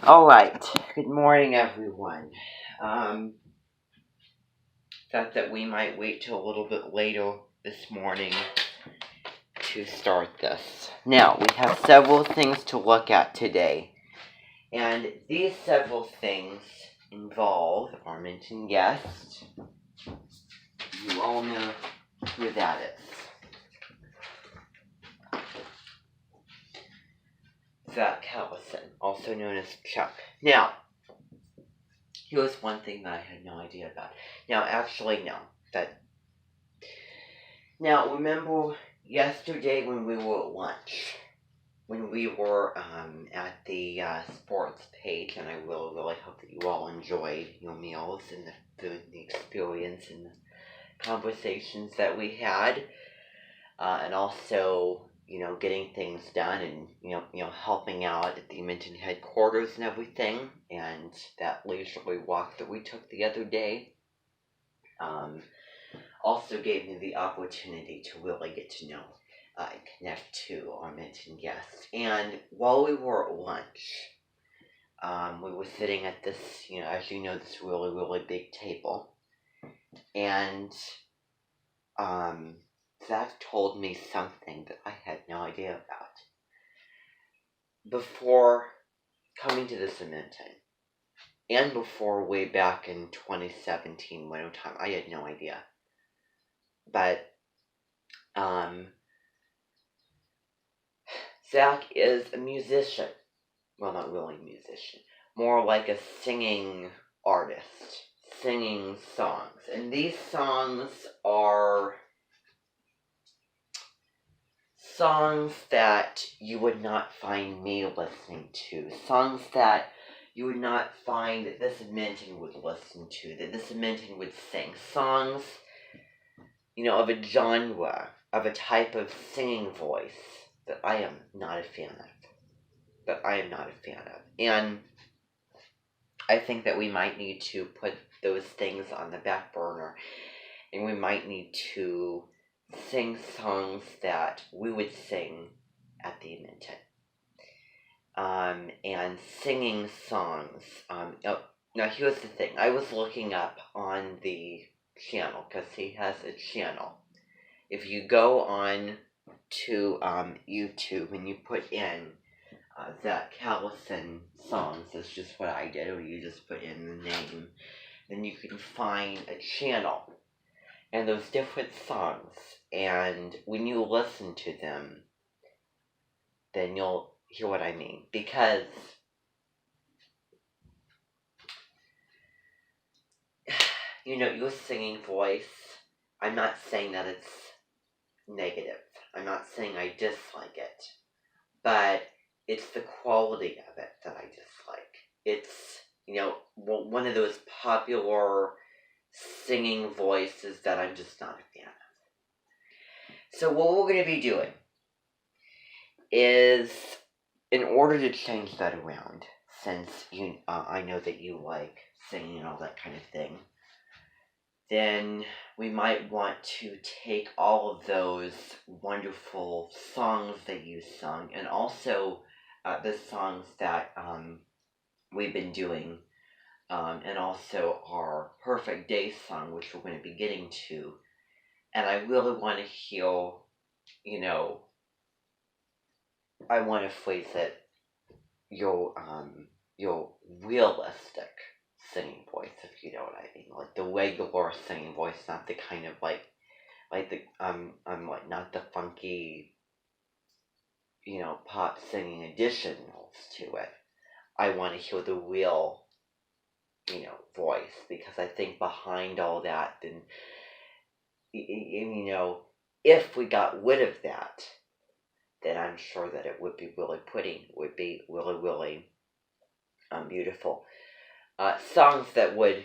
All right. Good morning, everyone. Um, Thought that we might wait till a little bit later this morning to start this. Now, we have several things to look at today, and these several things involve our mentioned guest. You all know who that is. Zach Callison, also known as Chuck. Now, here's one thing that I had no idea about. Now, remember yesterday when we were at lunch, when we were at the sports page, and I really hope that you all enjoyed your meals and the food and the experience and the conversations that we had, and also, getting things done and, helping out at the Minton headquarters and everything, and that leisurely walk that we took the other day. Also gave me the opportunity to really get to know and connect to our mentioned guest. And while we were at lunch, we were sitting at this, as you know, this really big table. And Zach told me something that I had no idea about. Before coming to this Minton, and before way back in 2017, winter time, I had no idea. But Zach is a musician. Well, not really a musician. More like a singing artist. Singing songs. And these songs are songs that you would not find me listening to. Songs that you would not find that this Minton would listen to. That this Minton would sing. Songs, of a genre, of a type of singing voice that I am not a fan of. And I think that we might need to put those things on the back burner, and we might need to sing songs that we would sing at the Minton. And singing songs. Now here's the thing. I was looking up on the channel, because he has a channel. If you go on to YouTube and you put in Zach Callison songs, that's just what I did, or you just put in the name, then you can find a channel, and there's different songs, and when you listen to them, then you'll hear what I mean, because your singing voice, I'm not saying that it's negative, I'm not saying I dislike it, but it's the quality of it that I dislike. It's, one of those popular singing voices that I'm just not a fan of. So what we're going to be doing is, in order to change that around, since I know that you like singing and all that kind of thing, then we might want to take all of those wonderful songs that you sung, and also the songs that we've been doing, and also our Perfect Day song, which we're going to be getting to. And I really want to hear, I want to phrase it, your realistic singing voice, if you know what I mean. Like the regular singing voice, not the kind of like the not the funky, pop singing additionals to it. I want to hear the real, voice, because I think behind all that, then, if we got rid of that, then I'm sure that it would be really pretty, would be really beautiful. Songs that would,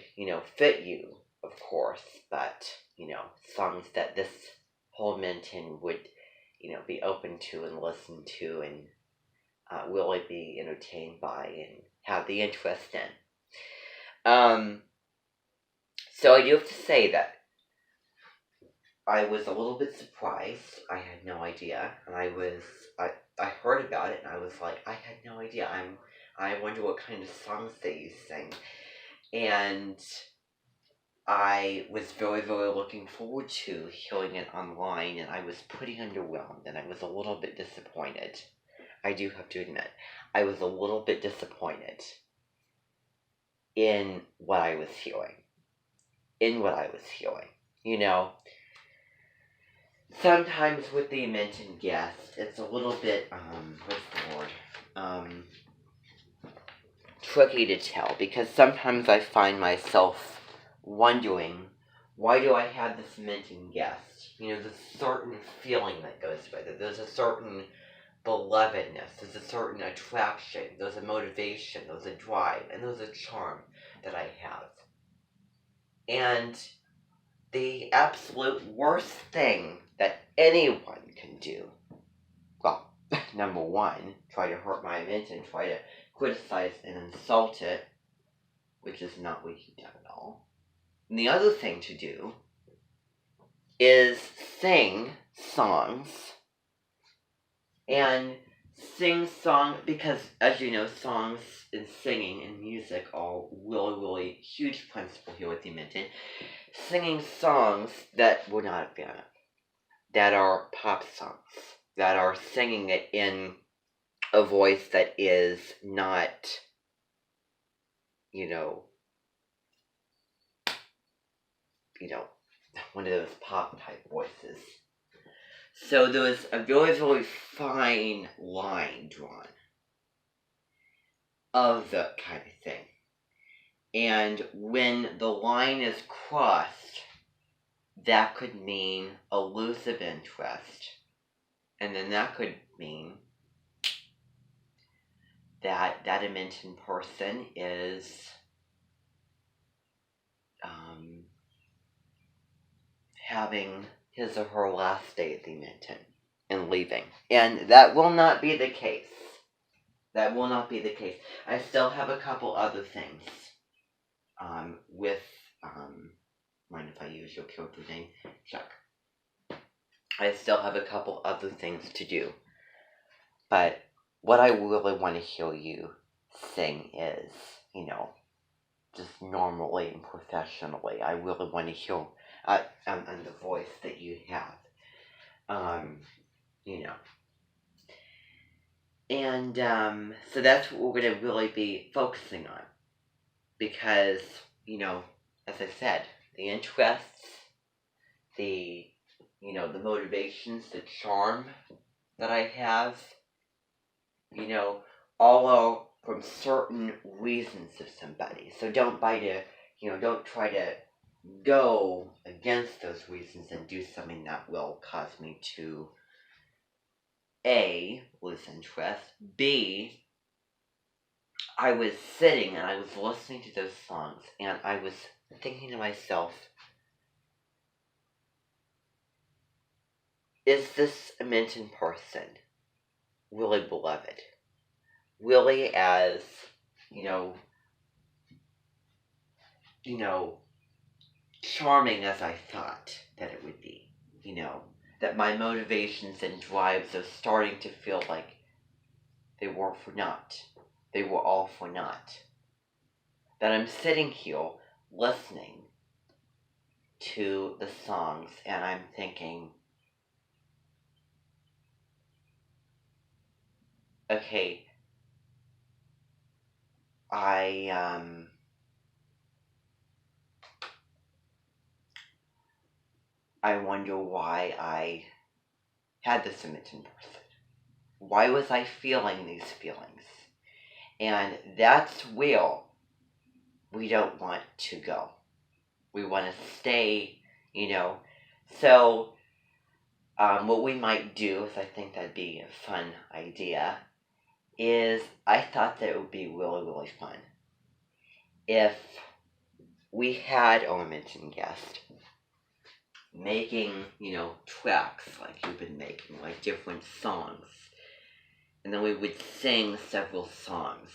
fit you, of course, but, songs that this whole Minton would, be open to and listen to, and really be entertained by and have the interest in. So I do have to say that I was a little bit surprised. I had no idea, and I heard about it, and I was like, I had no idea. I wonder what kind of songs that you sing. And I was very, very looking forward to hearing it online, and I was pretty underwhelmed, and I was a little bit disappointed. I do have to admit, I was a little bit disappointed in what I was hearing. You know, sometimes with the mentioned guest, it's a little bit, what's the word? Tricky to tell, because sometimes I find myself wondering, why do I have this mentioned guest? There's a certain feeling that goes with it. There's a certain belovedness, there's a certain attraction, there's a motivation, there's a drive, and there's a charm that I have. And the absolute worst thing that anyone can do, well, number one, try to hurt my mention, try to criticize and insult it, which is not what he did at all. And the other thing to do is sing songs, and sing songs, because as you know, songs and singing and music are really, really huge principle here with the Minton. Singing songs that we're not a fan of, that are pop songs, that are singing it in a voice that is not, one of those pop type voices. So there's a very, very fine line drawn of that kind of thing. And when the line is crossed, that could mean a loss of interest. And then that could mean that that mentioned person is having his or her last day at the Minton and leaving. And that will not be the case. That will not be the case. I still have a couple other things with, mind if I use your character name? Chuck. I still have a couple other things to do. But what I really want to hear you sing is, just normally and professionally. I really want to hear and the voice that you have. And so that's what we're going to really be focusing on. Because, as I said, the interests, the motivations, the charm that I have, all are from certain reasons of somebody. So don't don't try to go against those reasons and do something that will cause me to A, lose interest, B, I was sitting and I was listening to those songs and I was thinking to myself, is this a mentioned person really beloved? Really as, charming as I thought that it would be, that my motivations and drives are starting to feel like they were for naught. They were all for naught. That I'm sitting here listening to the songs and I'm thinking, okay, I wonder why I had this mentioned person. Why was I feeling these feelings? And that's where we don't want to go. We want to stay, So, what we might do, is I think that'd be a fun idea, is I thought that it would be really, really fun if we had our mentioned guest making, tracks like you've been making, like different songs. And then we would sing several songs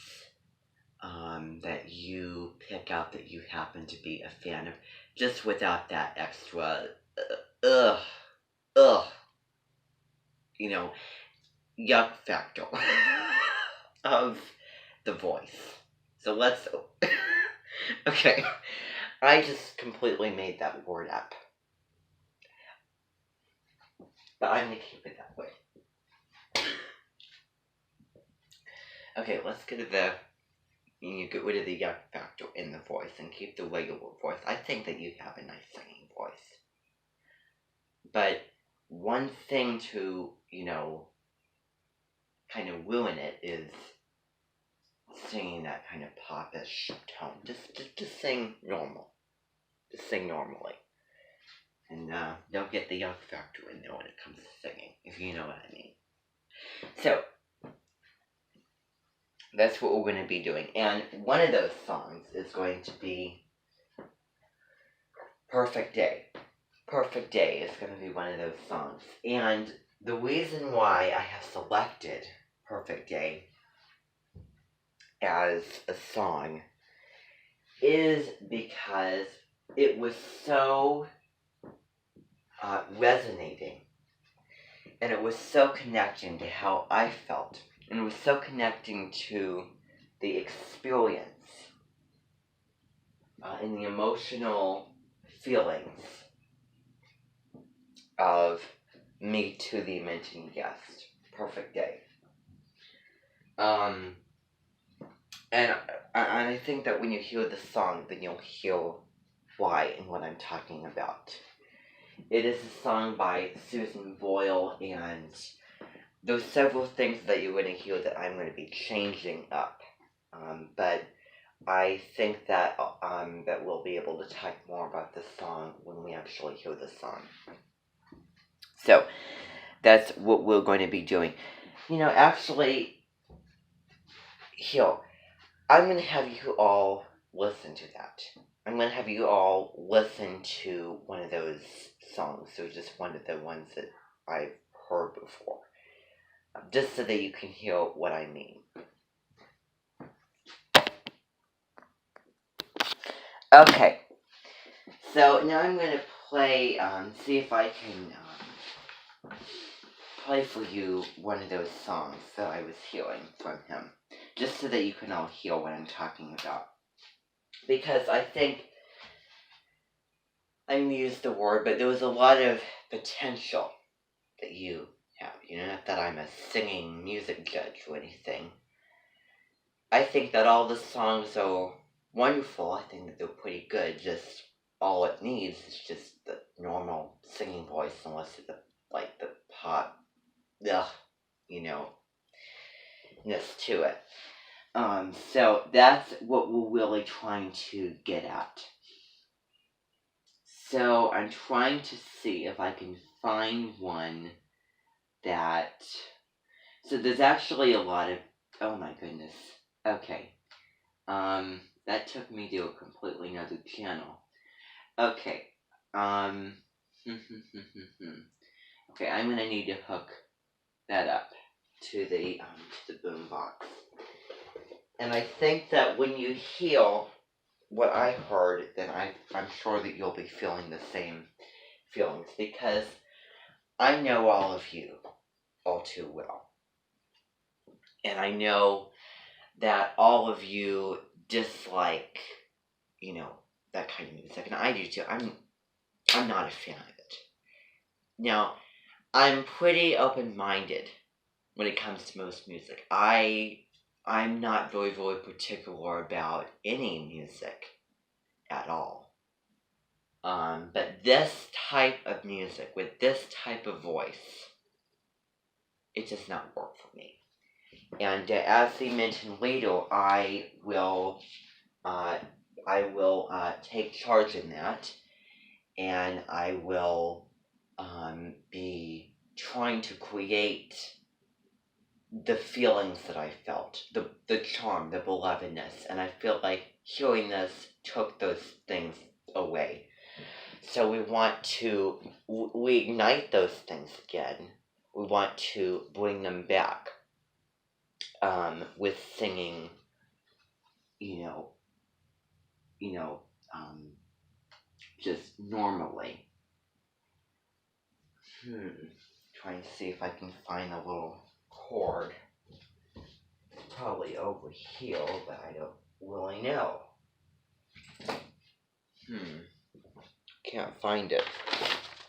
that you pick out that you happen to be a fan of, just without that extra, yuck factor of the voice. So let's. Okay, I just completely made that word up, but I'm gonna keep it that way. Okay, let's get rid of the yuck factor in the voice and keep the regular voice. I think that you have a nice singing voice. But one thing to, kind of ruin it is singing that kind of popish tone. Just sing normal. Just sing normally. And don't get the yuck factor in there when it comes to singing, if you know what I mean. So, that's what we're going to be doing. And one of those songs is going to be Perfect Day. Perfect Day is going to be one of those songs. And the reason why I have selected Perfect Day as a song is because it was so resonating, and it was so connecting to how I felt, and it was so connecting to the experience and the emotional feelings of me to the mentioned guest. Perfect Day. And I think that when you hear the song, then you'll hear why and what I'm talking about. It is a song by Susan Boyle, and there's several things that you're going to hear that I'm going to be changing up. But I think that that we'll be able to talk more about this song when we actually hear the song. So, that's what we're going to be doing. Actually, here, I'm going to have you all listen to that. I'm going to have you all listen to one of those songs, or just one of the ones that I've heard before, just so that you can hear what I mean. Okay, so now I'm going to play, see if I can play for you one of those songs that I was hearing from him, just so that you can all hear what I'm talking about. Because I think, I used the word, but there was a lot of potential that you have. Not that I'm a singing music judge or anything. I think that all the songs are wonderful. I think that they're pretty good. Just all it needs is just the normal singing voice, unless it's the pop, ness to it. So that's what we're really trying to get at. So I'm trying to see if I can find one that... So there's actually a lot of... Oh my goodness. Okay. That took me to a completely another channel. Okay. Okay, I'm gonna need to hook that up to the boombox. And I think that when you hear what I heard, then I'm sure that you'll be feeling the same feelings, because I know all of you all too well. And I know that all of you dislike, that kind of music, and I do too. I'm not a fan of it. Now, I'm pretty open-minded when it comes to most music. I'm not very, very particular about any music at all. But this type of music, with this type of voice, it does not work for me. And as he mentioned later, I will take charge in that, and I will be trying to create the feelings that I felt, the charm, the belovedness, and I feel like hearing this took those things away. So we want to reignite those things again. We want to bring them back with singing, just normally. Trying to see if I can find a little chord. probably over here, but I don't really know. Can't find it.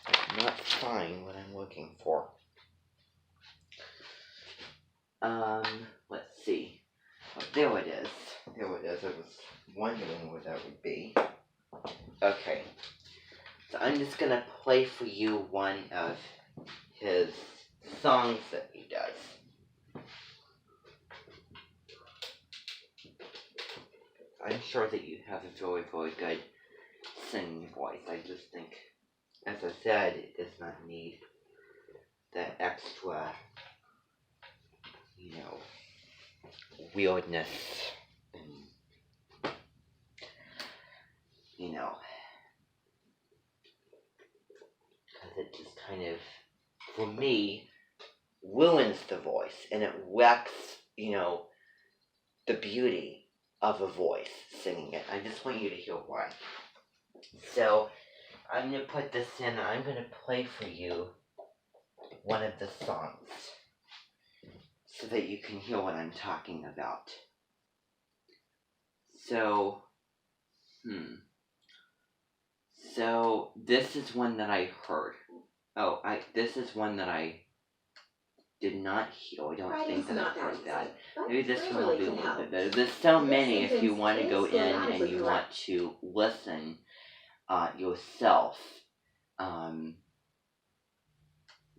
I cannot find what I'm looking for. Let's see. Oh, there it is. There it is. I was wondering what that would be. Okay. So I'm just gonna play for you one of his songs that he does. I'm sure that you have a very, very good singing voice. I just think, as I said, it does not need that extra, weirdness and, because it just kind of, for me, ruins the voice and it wrecks, the beauty of a voice singing it. I just want you to hear why. So, I'm going to put this in and I'm going to play for you one of the songs so that you can hear what I'm talking about. So, So, this is one that I heard. This is one that I did not hear. I don't think that I heard that. Maybe this one will be a little bit better. There's so many if you want to go in and you want to listen yourself,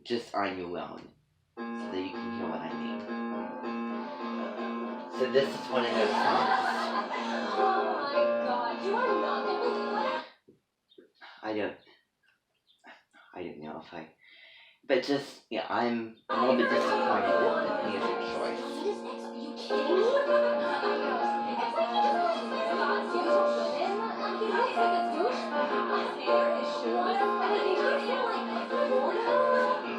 just on your own, so that you can hear what I mean. So this is one of those songs. Oh my god, you are not gonna believe what I don't know if I, but just, I'm a little bit disappointed in the music choice. Are you kidding me? It's like he just wants to say Scott's women. Like he looks like a douchebag. His hair, his shoes, and he keeps saying like Florida. He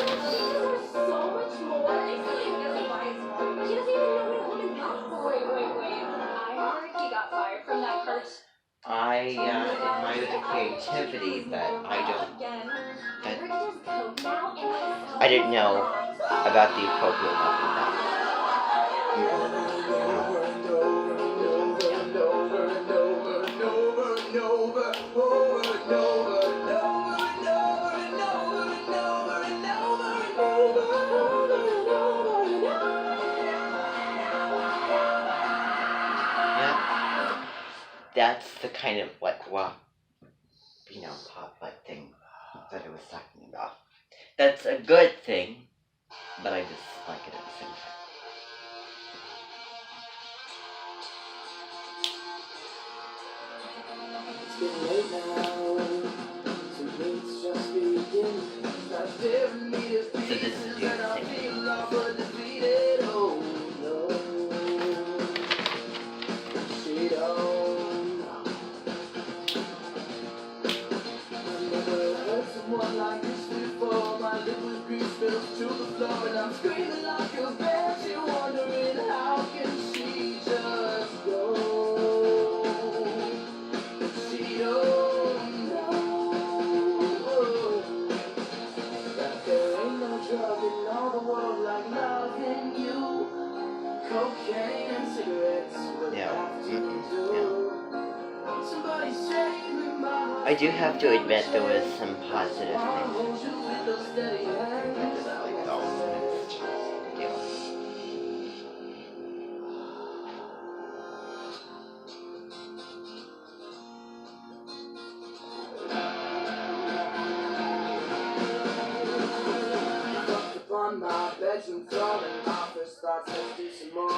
deserves so much more. He doesn't buy his mom. He doesn't even know what a woman likes. Wait. I heard he got fired from that church. I admire the creativity, but I didn't know about the appropriate level of that. That's the kind of rock, pop thing that I was talking about. That's a good thing, but I just like it at the same time. It's been late now, so it's just beginning. So this is your singing. Like this before, my liquid grease spills to the floor, and I'm screaming like a banshee, wondering how can she just go? She don't know that there ain't no drug in all the world like loving you. Cocaine and cigarettes will have to do. Somebody save me, my I do have to admit there was some positive things.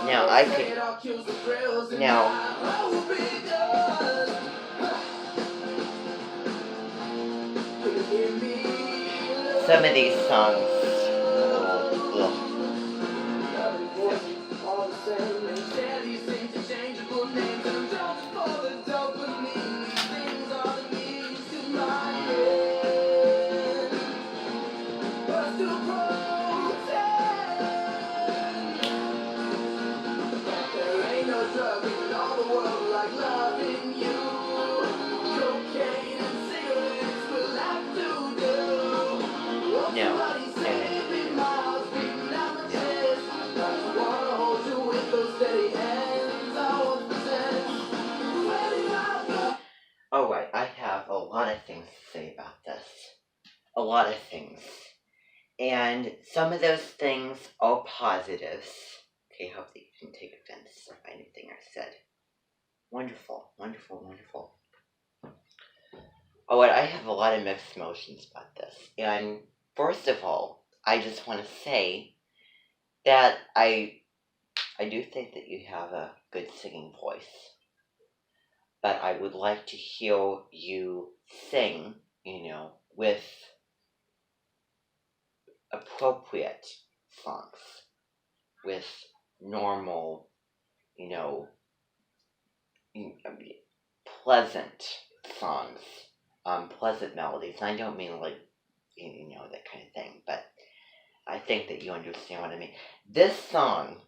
Now I could. Some of these songs. a lot of things. And some of those things are positives. Okay, I hope that you can take offense to anything I said. Wonderful, wonderful, wonderful. Oh, and I have a lot of mixed emotions about this. And first of all, I just want to say that I do think that you have a good singing voice. But I would like to hear you sing, with appropriate songs, with normal, you know, pleasant songs, pleasant melodies. And I don't mean like, that kind of thing, but I think that you understand what I mean. This song,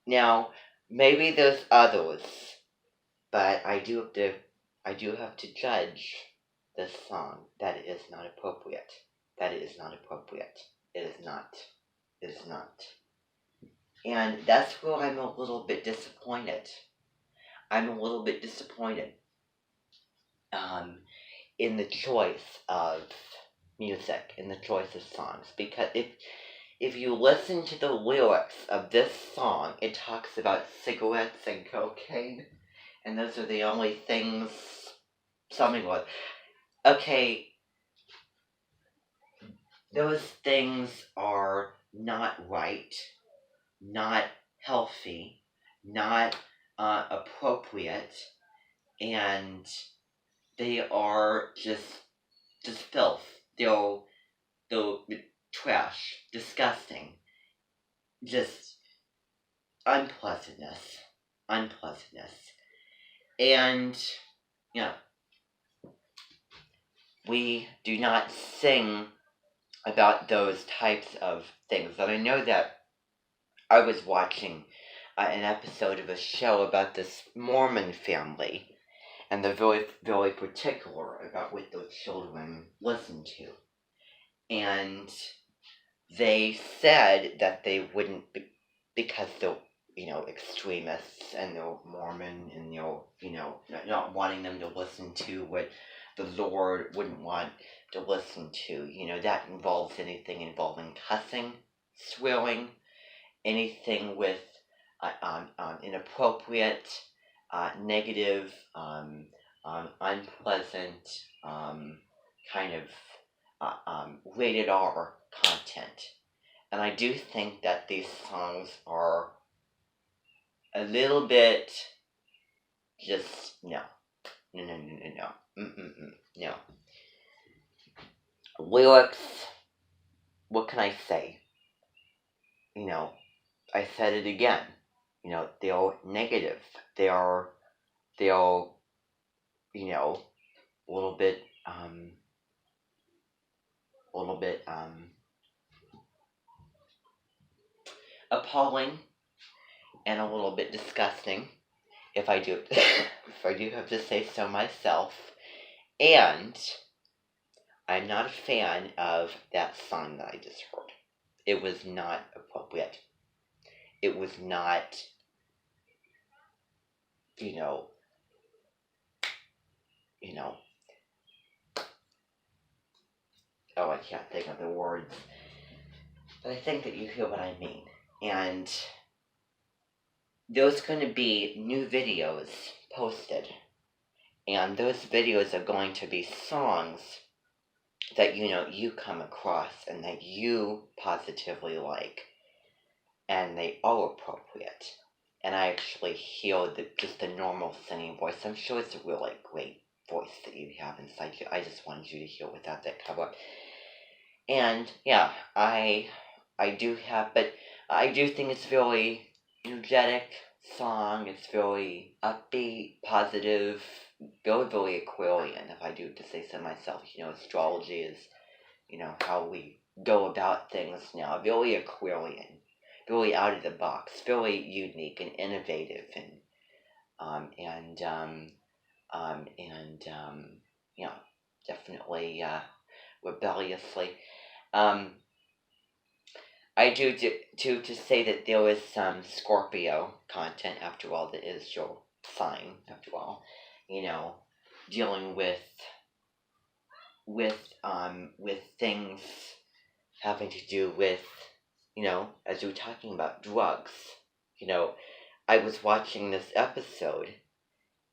now, maybe there's others, but I do have to judge this song that it is not appropriate. That it is not appropriate. It is not. It is not. And that's where I'm a little bit disappointed. I'm a little bit disappointed in the choice of music, in the choice of songs, because if you listen to the lyrics of this song, it talks about cigarettes and cocaine, and those are the only things. Something like, okay, those things are not right, not healthy, not appropriate, and they are just filth. They're trash, disgusting, just unpleasantness, and we do not sing about those types of things. And I know that I was watching an episode of a show about this Mormon family, and they're very, very particular about what their children listen to. And they said that they wouldn't, because they're, extremists, and they're Mormon, and they're, not wanting them to listen to what the Lord wouldn't want to listen to. That involves anything involving cussing, swearing, anything with inappropriate, negative, unpleasant, kind of rated R content. And I do think that these songs are a little bit just no. No. Lyrics, what can I say? I said it again. They are negative. They are, a little bit, appalling, and a little bit disgusting, if I do have to say so myself. And I'm not a fan of that song that I just heard. It was not appropriate. It was not, oh, I can't think of the words. But I think that you hear what I mean. And there's going to be new videos posted. And those videos are going to be songs that, you come across and that you positively like. And they are appropriate. And I actually hear just the normal singing voice. I'm sure it's a really great voice that you have inside you. I just wanted you to hear without that cover. And yeah, I do have, but I do think it's very energetic song. It's very upbeat, positive, very, very Aquarian, if I do have to say so myself. Astrology is, how we go about things now. Very Aquarian, very out of the box, very unique and innovative, and definitely rebelliously. I do to say that there is some Scorpio content. After all, that is your sign. After all, dealing with with things having to do with, as you were talking about drugs. I was watching this episode,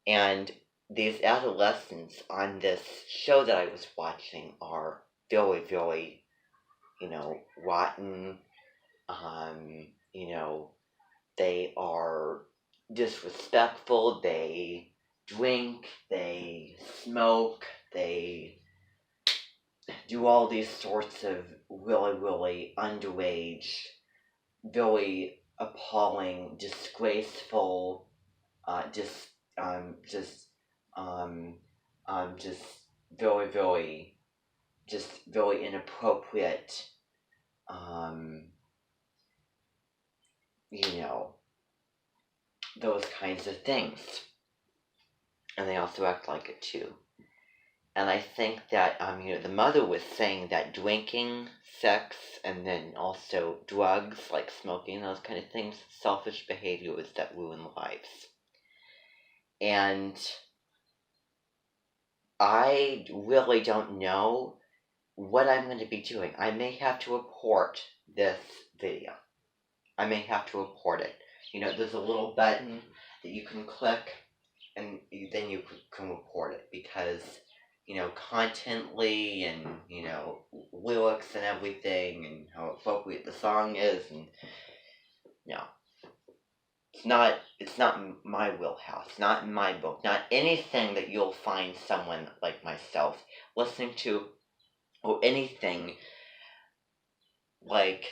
and these adolescents on this show that I was watching are very, very, rotten. They are disrespectful, they drink, they smoke, they do all these sorts of really, really underage, very appalling, disgraceful, just, just, just very, very, just very inappropriate, um, those kinds of things. And they also act like it too. And I think that, the mother was saying that drinking, sex, and then also drugs, like smoking, those kind of things, selfish behaviors that ruin lives. And I really don't know what I'm going to be doing. I may have to report this video. I may have to report it. There's a little button that you can click, and then you can report it, because contently, and lyrics and everything, and how appropriate the song is, and no, it's not my wheelhouse, not in my book, not anything that you'll find someone like myself listening to, or anything like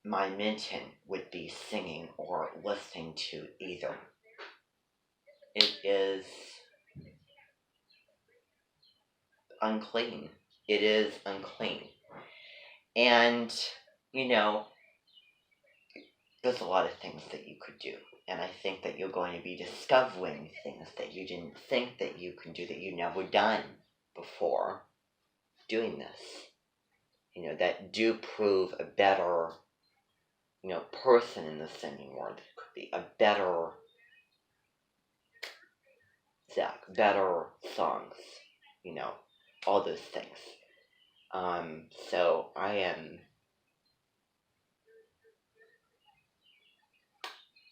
my Minton would be singing or listening to either. It is unclean. It is unclean. And, there's a lot of things that you could do. And I think that you're going to be discovering things that you didn't think that you could do, that you never done before doing this. That do prove a better, person in the singing world. It could be a better Zach, better songs, all those things. So I am,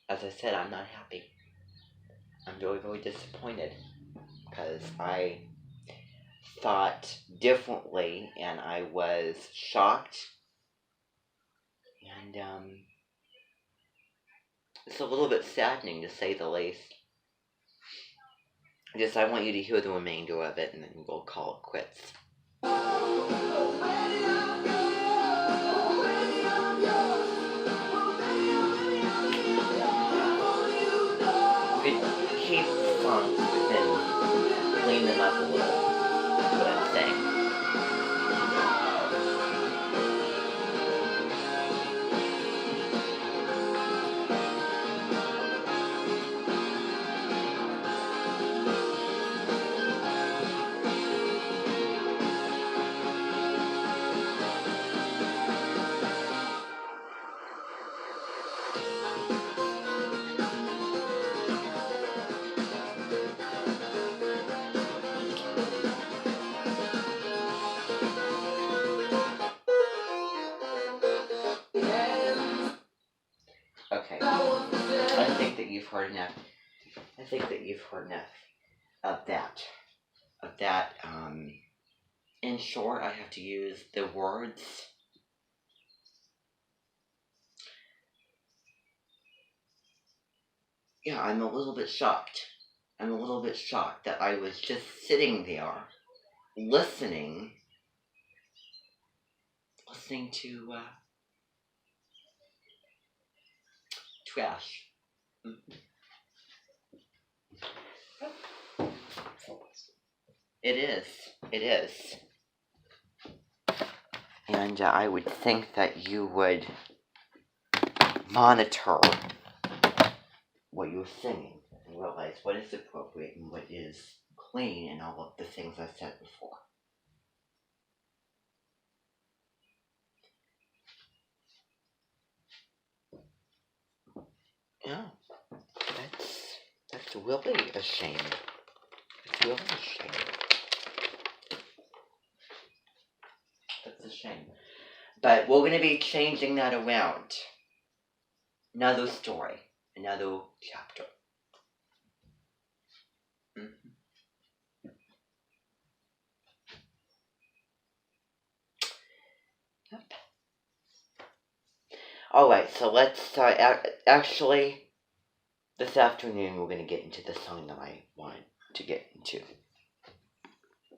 as I said, I'm not happy. I'm very, very disappointed, because I thought differently, and I was shocked, and it's a little bit saddening, to say the least. I want you to hear the remainder of it, and then we'll call it quits. Keep the songs within, clean them up a little. That's what I'm saying. Okay. I think that you've heard enough. Of that. In short, I have to use the words. Yeah, I'm a little bit shocked. That I was just sitting there, listening to trash. It is. And I would think that you would monitor what you're singing and realize what is appropriate and what is clean, and all of the things I said before. Yeah, that's really a shame. It's really a shame. shame. But we're going to be changing that around. Another story, another chapter. Yep. Alright, so let's start. Actually, this afternoon we're going to get into the song that I want to get into.